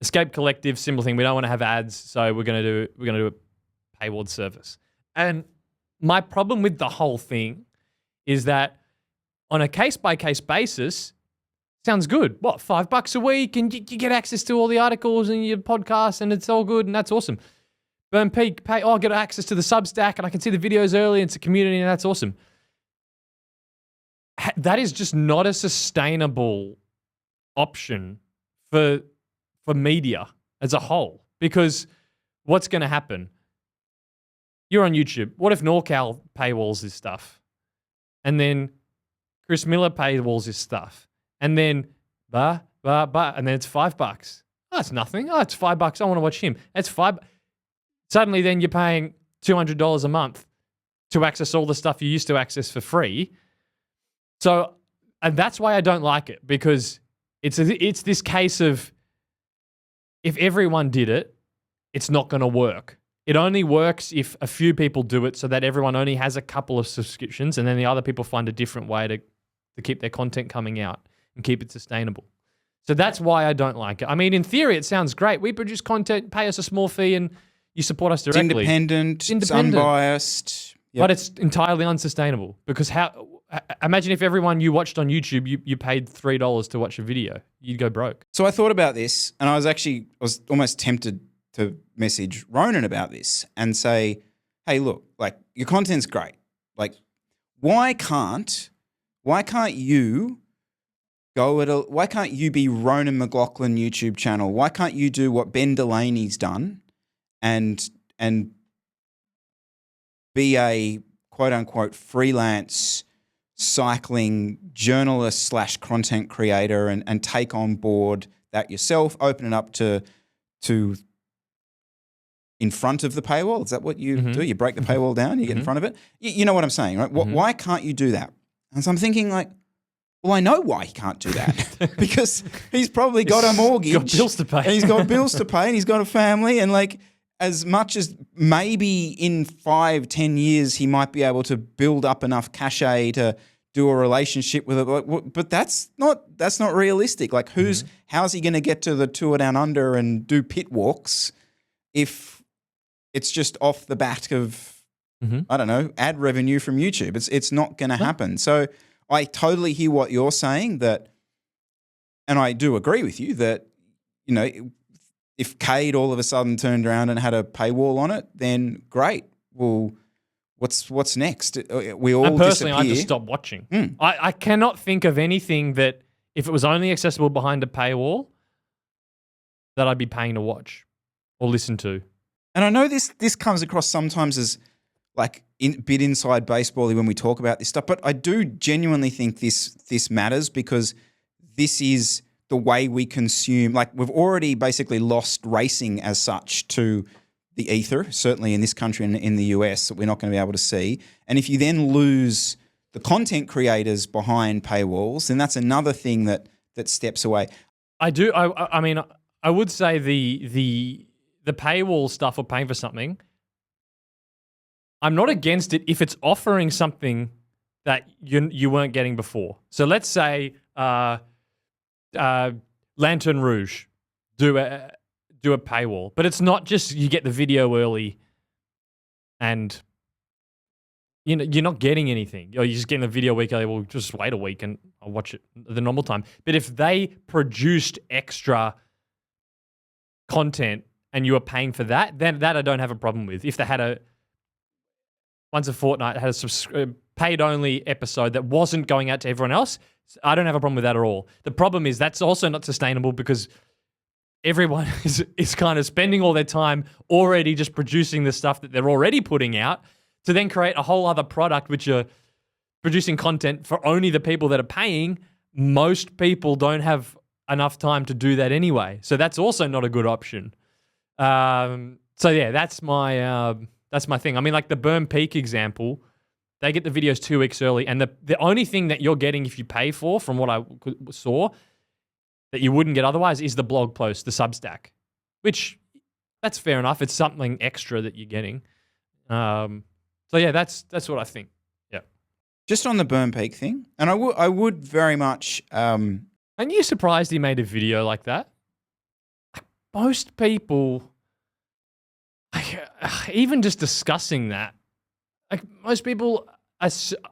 Escape Collective, simple thing. We don't want to have ads, so we're going to do a paywalled service. And my problem with the whole thing is that on a case-by-case basis, sounds good. What, $5 a week and you get access to all the articles and your podcast and it's all good and that's awesome. Berm Peak, I get access to the Substack and I can see the videos early and it's a community and that's awesome. That is just not a sustainable option for media as a whole, because what's going to happen? You're on YouTube. What if NorCal paywalls his stuff? And then Chris Miller paywalls his stuff. And then, and then it's $5. Oh, it's nothing. Oh, it's $5. I want to watch him. It's $5. Suddenly then you're paying $200 a month to access all the stuff you used to access for free. So, and that's why I don't like it, because it's this case of if everyone did it, it's not going to work. It only works if a few people do it so that everyone only has a couple of subscriptions and then the other people find a different way to keep their content coming out and keep it sustainable. So that's why I don't like it. I mean, in theory, it sounds great. We produce content, pay us a small fee, and you support us directly. It's independent. It's unbiased. Yep. But it's entirely unsustainable, because imagine if everyone you watched on YouTube, you paid $3 to watch a video. You'd go broke. So I thought about this, and I was almost tempted to message Ronan about this and say, hey, look, like, your content's great. Like, why can't you why can't you be Ronan McLaughlin YouTube channel? Why can't you do what Ben Delaney's done and be a quote unquote freelance cycling journalist / content creator and take on board that yourself, open it up to in front of the paywall? Is that what you do? You break the paywall down, you get in front of it? You know what I'm saying, right? Why can't you do that? And so I'm thinking, like, well, I know why he can't do that, because he's probably got a mortgage. Got bills to pay. And he's got bills to pay and he's got a family, and, like, as much as maybe in 5-10 years he might be able to build up enough cachet to do a relationship with it, but that's not realistic. Like, how's he going to get to the Tour Down Under and do pit walks if it's just off the back of I don't know, ad revenue from YouTube. It's not going to happen. So I totally hear what you're saying and I do agree with you that, you know, if Cade all of a sudden turned around and had a paywall on it, then great. Well, what's next? We all and personally, disappear. I just stopped watching. I cannot think of anything that, if it was only accessible behind a paywall, that I'd be paying to watch or listen to. And I know this comes across sometimes as like bit inside baseball-y when we talk about this stuff, but I do genuinely think this matters because this is the way we consume. Like, we've already basically lost racing as such to the ether, certainly in this country and in the US, that we're not going to be able to see. And if you then lose the content creators behind paywalls, then that's another thing that steps away. I do. I mean, I would say the paywall stuff or paying for something, I'm not against it if it's offering something that you weren't getting before. So let's say Lantern Rouge do a paywall, but it's not just you get the video early and you know you're not getting anything. You're just getting the video a week early. Well, just wait a week and I'll watch it at the normal time. But if they produced extra content and you were paying for that, then that I don't have a problem with. If they had once a fortnight had a paid only episode that wasn't going out to everyone else, I don't have a problem with that at all. The problem is that's also not sustainable because everyone is kind of spending all their time already just producing the stuff that they're already putting out to then create a whole other product which are producing content for only the people that are paying. Most people don't have enough time to do that anyway. So that's also not a good option. So yeah, that's my thing. I mean, like the Berm Peak example, they get the videos 2 weeks early, and the only thing that you're getting if you pay for, from what I saw, that you wouldn't get otherwise is the blog post, the Substack, which that's fair enough. It's something extra that you're getting. So yeah, that's what I think. Yeah. Just on the Berm Peak thing, and I would very much. Aren't you surprised he made a video like that? Most people, even just discussing that, like most people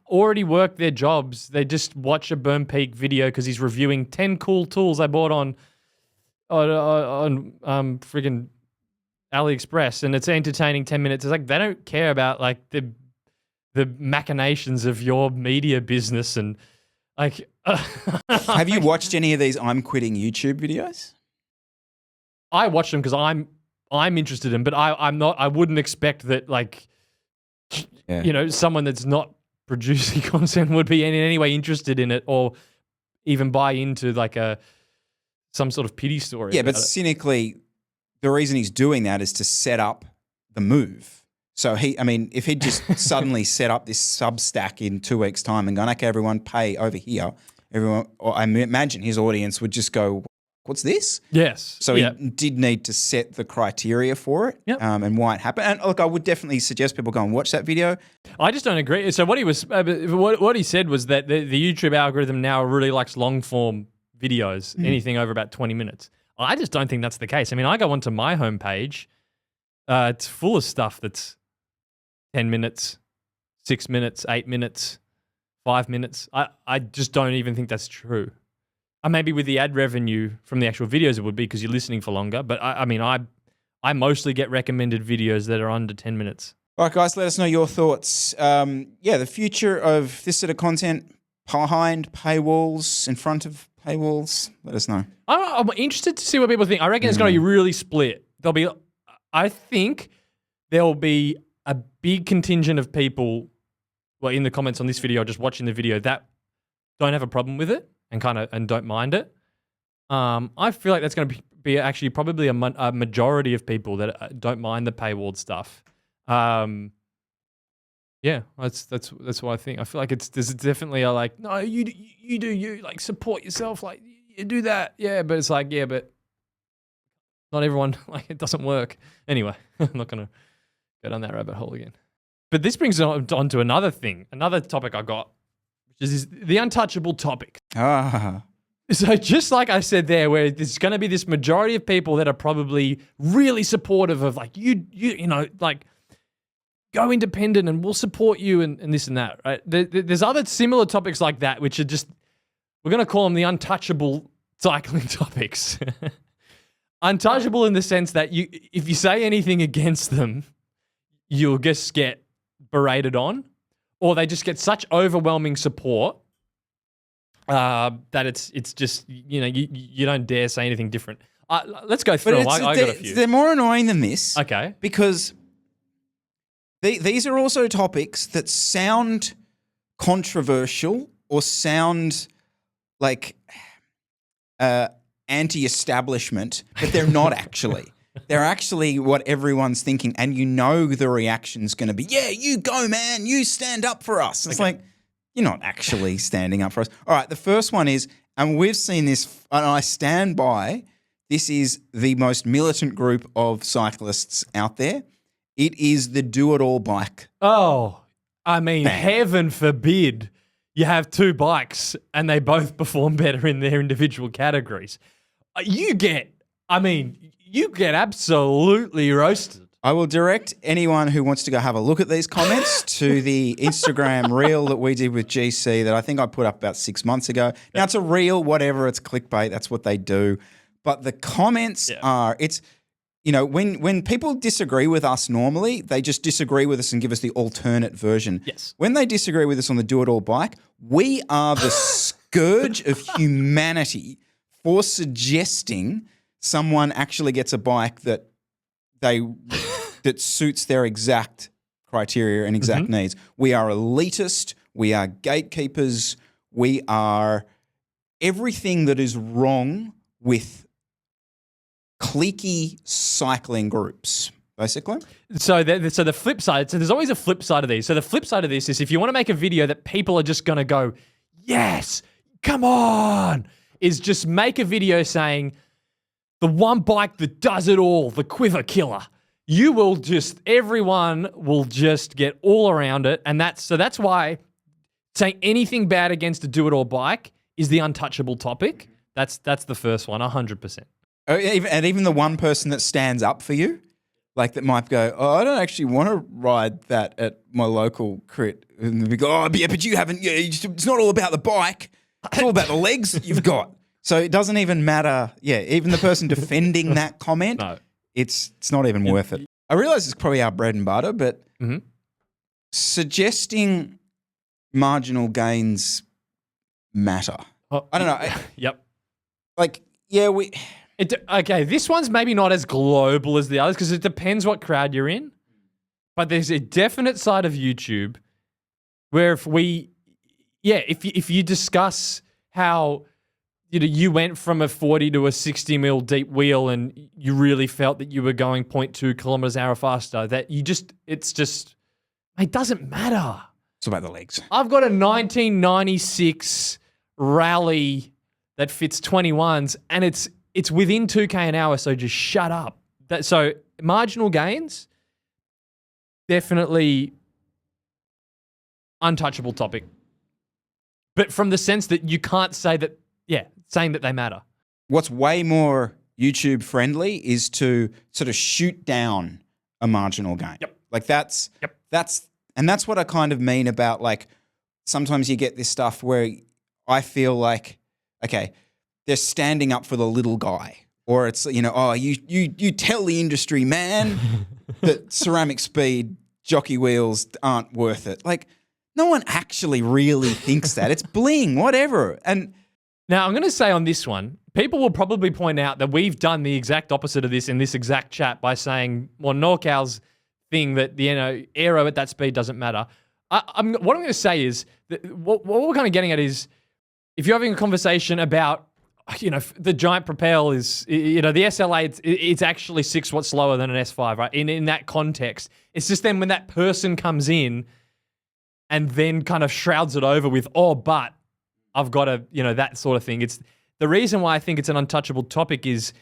already work their jobs. They just watch a Berm Peak video because he's reviewing 10 cool tools I bought on friggin' AliExpress, and it's entertaining 10 minutes. It's like they don't care about like the machinations of your media business and like. Have you watched any of these I'm quitting YouTube videos? I watch them because I'm interested in, but I'm not. I wouldn't expect that like, you know, someone that's not producing content would be in any way interested in it or even buy into like some sort of pity story. Yeah, but cynically, the reason he's doing that is to set up the move. So if he'd just suddenly set up this Substack in 2 weeks' time and gone, okay, everyone pay over here, or I imagine his audience would just go, what's this? Yes. So he did need to set the criteria for it and why it happened. And look, I would definitely suggest people go and watch that video. I just don't agree. So what he said was that the YouTube algorithm now really likes long form videos, anything over about 20 minutes. I just don't think that's the case. I mean, I go onto my homepage. It's full of stuff that's 10 minutes, 6 minutes, 8 minutes, 5 minutes. I just don't even think that's true. Maybe with the ad revenue from the actual videos it would be because you're listening for longer. But I mostly get recommended videos that are under 10 minutes. All right, guys, let us know your thoughts. The future of this sort of content behind paywalls, in front of paywalls. Let us know. I'm interested to see what people think. I reckon it's going to be really split. I think there will be a big contingent of people, well, in the comments on this video, just watching the video, that don't have a problem with it and don't mind it. I feel like that's going to be actually probably a majority of people that don't mind the paywalled stuff. That's what I think. I feel like there's definitely a like, no, you do you, like support yourself, like you do that, yeah. But it's like, yeah, but not everyone, like it doesn't work. Anyway, I'm not gonna go down that rabbit hole again. But this brings on to another topic I got, which is the untouchable topics. So just like I said there, where there's going to be this majority of people that are probably really supportive of like you know, like go independent and we'll support you and this and that, right? There's other similar topics like that, which are just, we're going to call them the untouchable cycling topics. Untouchable in the sense that if you say anything against them, you'll just get berated on, or they just get such overwhelming support that it's just, you don't dare say anything different. Let's go through them. I got a few. They're more annoying than this. Okay. Because these are also topics that sound controversial or sound like anti-establishment, but they're not actually. They're actually what everyone's thinking, and the reaction's going to be, yeah, you go, man, you stand up for us. It's like, you're not actually standing up for us. All right, the first one is, and we've seen this, and I stand by, this is the most militant group of cyclists out there. It is the do-it-all bike. Oh, I mean, heaven forbid you have two bikes and they both perform better in their individual categories. You get absolutely roasted. I will direct anyone who wants to go have a look at these comments to the Instagram reel that we did with GC that I think I put up about 6 months ago. Now, it's a reel, whatever, it's clickbait, that's what they do. But the comments are, when people disagree with us normally, they just disagree with us and give us the alternate version. Yes. When they disagree with us on the do-it-all bike, we are the scourge of humanity for suggesting someone actually gets a bike that suits their exact criteria and exact needs. We are elitist. We are gatekeepers. We are everything that is wrong with cliquey cycling groups, basically. So the flip side, so there's always a flip side of these. So the flip side of this is if you want to make a video that people are just going to go, yes, come on, is just make a video saying the one bike that does it all, the Quiver Killer. Everyone will just get all around it. And that's why saying anything bad against a do-it-all bike is the untouchable topic. That's the first one, 100%. And even the one person that stands up for you, like that might go, oh, I don't actually want to ride that at my local crit. And we go, oh, yeah, but you haven't, it's not all about the bike. It's all about the legs you've got. So it doesn't even matter. Yeah, even the person defending that comment, no. It's not even worth it. I realize it's probably our bread and butter, but suggesting marginal gains matter. Oh, I don't know. Yep. Okay, this one's maybe not as global as the others because it depends what crowd you're in. But there's a definite side of YouTube where if you discuss how you went from a 40 to a 60 mil deep wheel and you really felt that you were going 0.2 kilometers an hour faster, it doesn't matter. It's about the legs. I've got a 1996 rally that fits 21s and it's within 2K an hour, so just shut up. So marginal gains, definitely untouchable topic. But from the sense that you can't say that, saying that they matter. What's way more YouTube friendly is to sort of shoot down a marginal gain. Yep. Like that's what I kind of mean about like sometimes you get this stuff where I feel like, okay, they're standing up for the little guy. Or it's, you tell the industry, man, that ceramic speed jockey wheels aren't worth it. Like, no one actually really thinks that. It's bling, whatever. And now I'm going to say on this one, people will probably point out that we've done the exact opposite of this in this exact chat by saying, well, NorCal's thing that, aero at that speed doesn't matter. What I'm going to say is that what we're kind of getting at is if you're having a conversation about, the giant propel is, the SLA, it's actually 6 watts slower than an S5, right? In that context, it's just then when that person comes in and then kind of shrouds it over with, oh, but I've got a, that sort of thing. It's the reason why I think it's an untouchable topic is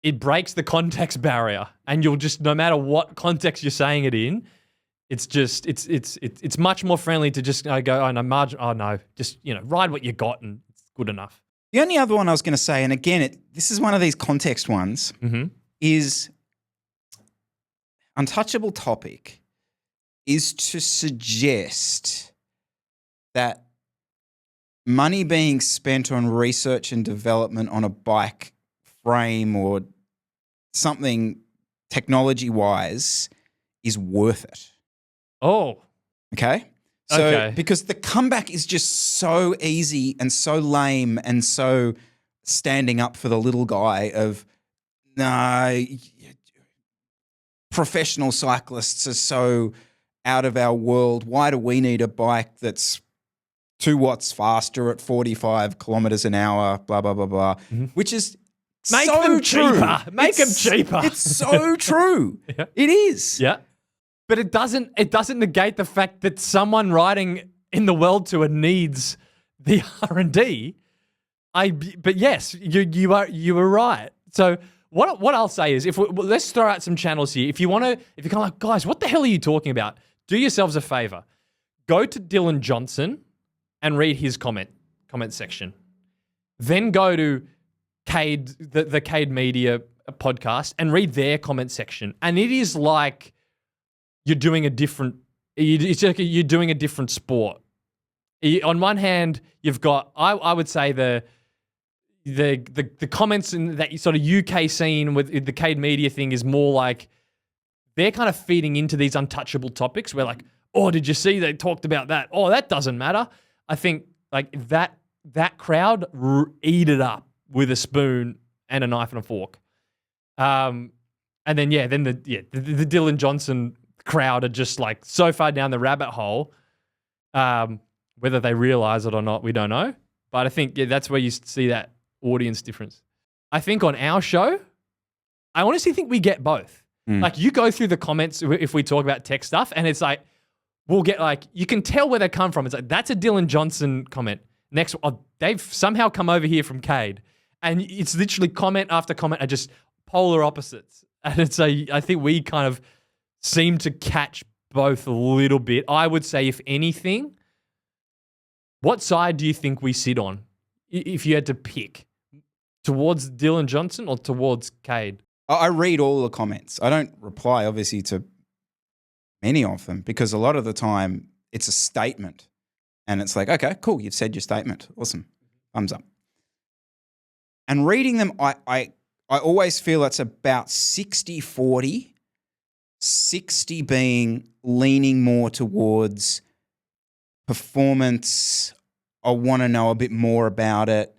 it breaks the context barrier and you'll just, no matter what context you're saying it in, it's just, it's much more friendly to just go, oh no, just, ride what you got and it's good enough. The only other one I was going to say, and again, this is one of these context ones, is untouchable topic is to suggest that money being spent on research and development on a bike frame or something technology-wise is worth it. Oh. Okay? So, Okay. because the comeback is just so easy and so lame and so standing up for the little guy of, no, professional cyclists are so out of our world. Why do we need a bike that's 2 watts faster at 45 kilometers an hour, blah, blah, blah, blah, which is Make so them true. cheaper. Make them cheaper. It's so true. Yeah. It is. Yeah. But it doesn't negate the fact that someone riding in the World Tour needs the R&D. But yes, you were right. So what I'll say is, let's throw out some channels here. If you're kind of like, guys, what the hell are you talking about? Do yourselves a favor. Go to Dylan Johnson and read his comment section. Then go to Cade, the Cade Media podcast, and read their comment section. And it is like you're doing a different. It's like you're doing a different sport. On one hand, you've got I would say the comments in that sort of UK scene with the Cade Media thing is more like they're kind of feeding into these untouchable topics where like, oh, did you see they talked about that? Oh, that doesn't matter. I think like that crowd eat it up with a spoon and a knife and a fork. And then the Dylan Johnson crowd are just like so far down the rabbit hole. Whether they realize it or not, we don't know. But I think that's where you see that audience difference. I think on our show, I honestly think we get both. Like you go through the comments if we talk about tech stuff, and it's like we'll get like you can tell where they come from. It's like that's a Dylan Johnson comment. Next, they've somehow come over here from Cade, and it's literally comment after comment are just polar opposites. And it's I think we kind of seem to catch both a little bit. I would say, if anything, what side do you think we sit on if you had to pick? Towards Dylan Johnson or towards Cade? I read all the comments. I don't reply, obviously, to many of them because a lot of the time it's a statement. And it's like, okay, cool, you've said your statement. Awesome. Thumbs up. And reading them, I always feel it's about 60-40, 60 being leaning more towards performance. I want to know a bit more about it.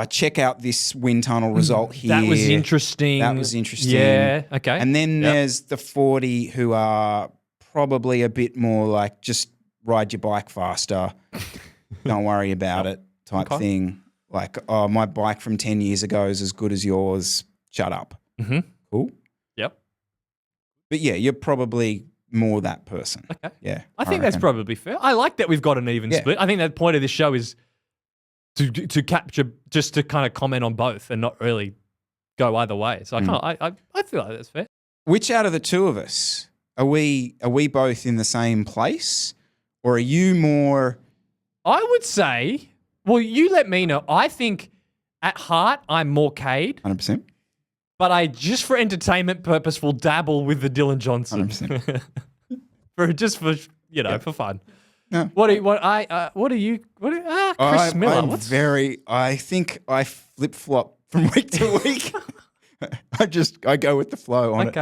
Check out this wind tunnel result here. That was interesting. Yeah, okay. And then there's the 40 who are probably a bit more like just ride your bike faster. Don't worry about it type thing. Like, oh, my bike from 10 years ago is as good as yours. Shut up. Mm-hmm. Cool. Yep. But yeah, you're probably more that person. Okay. Yeah. I think that's probably fair. I like that we've got an even split. I think the point of this show is to capture, just to kind of comment on both and not really go either way. So I feel like that's fair. Which out of the two of us are we both in the same place, or are you more? I would say, well, you let me know. I think at heart I'm more Cade, 100%. but I just for entertainment purpose will dabble with the Dylan Johnson 100%. for fun. No. Chris Miller? I think I flip flop from week to week. I go with the flow on it.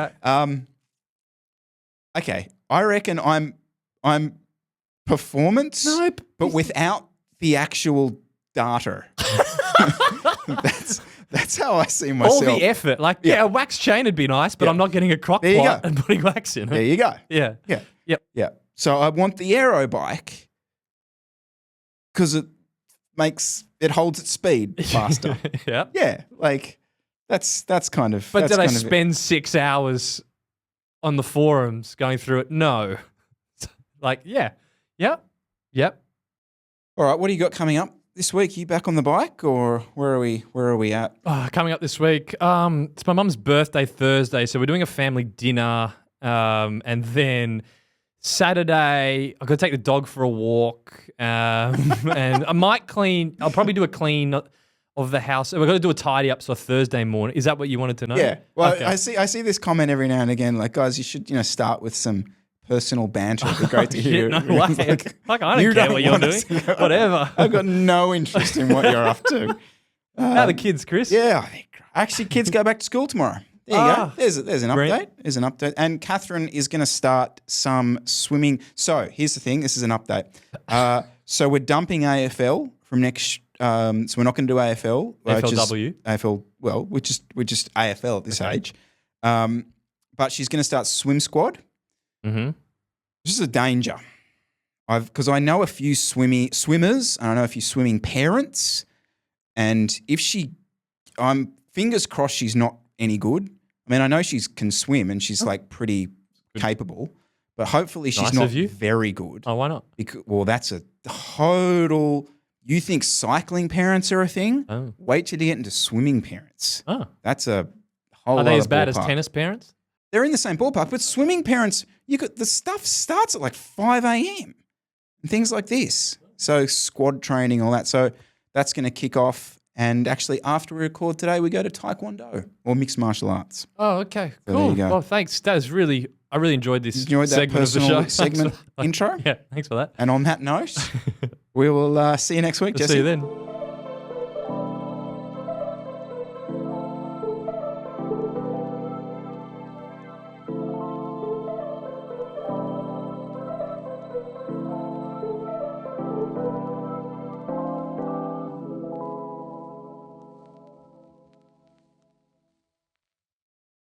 Okay. I reckon I'm performance, but without the actual data. That's how I see myself. All the effort. Like, a wax chain would be nice, but I'm not getting a crock pot and putting wax in it. There you go. Yeah. Yeah. Yep. Yeah. So I want the aero bike because it holds its speed faster. Yeah. Yeah. Like that's kind of. But that's did I kind of spend 6 hours on the forums going through it? No. Like, yeah. Yep. Yep. All right. What do you got coming up this week? Are you back on the bike, or where are we at? Coming up this week, it's my mum's birthday Thursday, so we're doing a family dinner, and then Saturday I've got to take the dog for a walk, and I might clean. I'll probably do a clean of the house. We're going to do a tidy up, so Thursday morning. Is that what you wanted to know? Yeah. Well, okay. I see this comment every now and again, like, guys, you should start with some personal banter. It'd be great to hear. Shit, no way. Fuck, I don't care what you're want doing. us to go. Whatever. I've got no interest in what you're up to. How are the kids, Chris? Yeah, actually, kids go back to school tomorrow. There you go. There's an Great. update. There's an update. And Catherine is going to start some swimming. So here's the thing. This is an update. So we're dumping AFL from next. So we're not going to do AFL. AFLW. AFL. Well, we're just AFL at this age. But she's going to start swim squad. Mm-hmm. This is a danger. Because I know a few swimmers. And I know a few swimming parents. And if I'm fingers crossed she's not any good. I mean, I know she can swim and she's like pretty capable, but hopefully she's Nice not of you. very good. Oh, why not? Well, that's a total. You think cycling parents are a thing? Oh. Wait till you get into swimming parents. Oh. That's a whole. Are they as bad ballpark. as tennis parents? They're in the same ballpark, but swimming parents, the stuff starts at like 5 a.m. and things like this. So squad training, all that. So that's going to kick off. And actually, after we record today, we go to Taekwondo or mixed martial arts. Oh, okay. So Cool. there you go. Well, thanks. I really enjoyed this Enjoyed that segment of the show. personal segment intro. Yeah, thanks for that. And on that note, we will see you next week, We'll Jesse. see you then.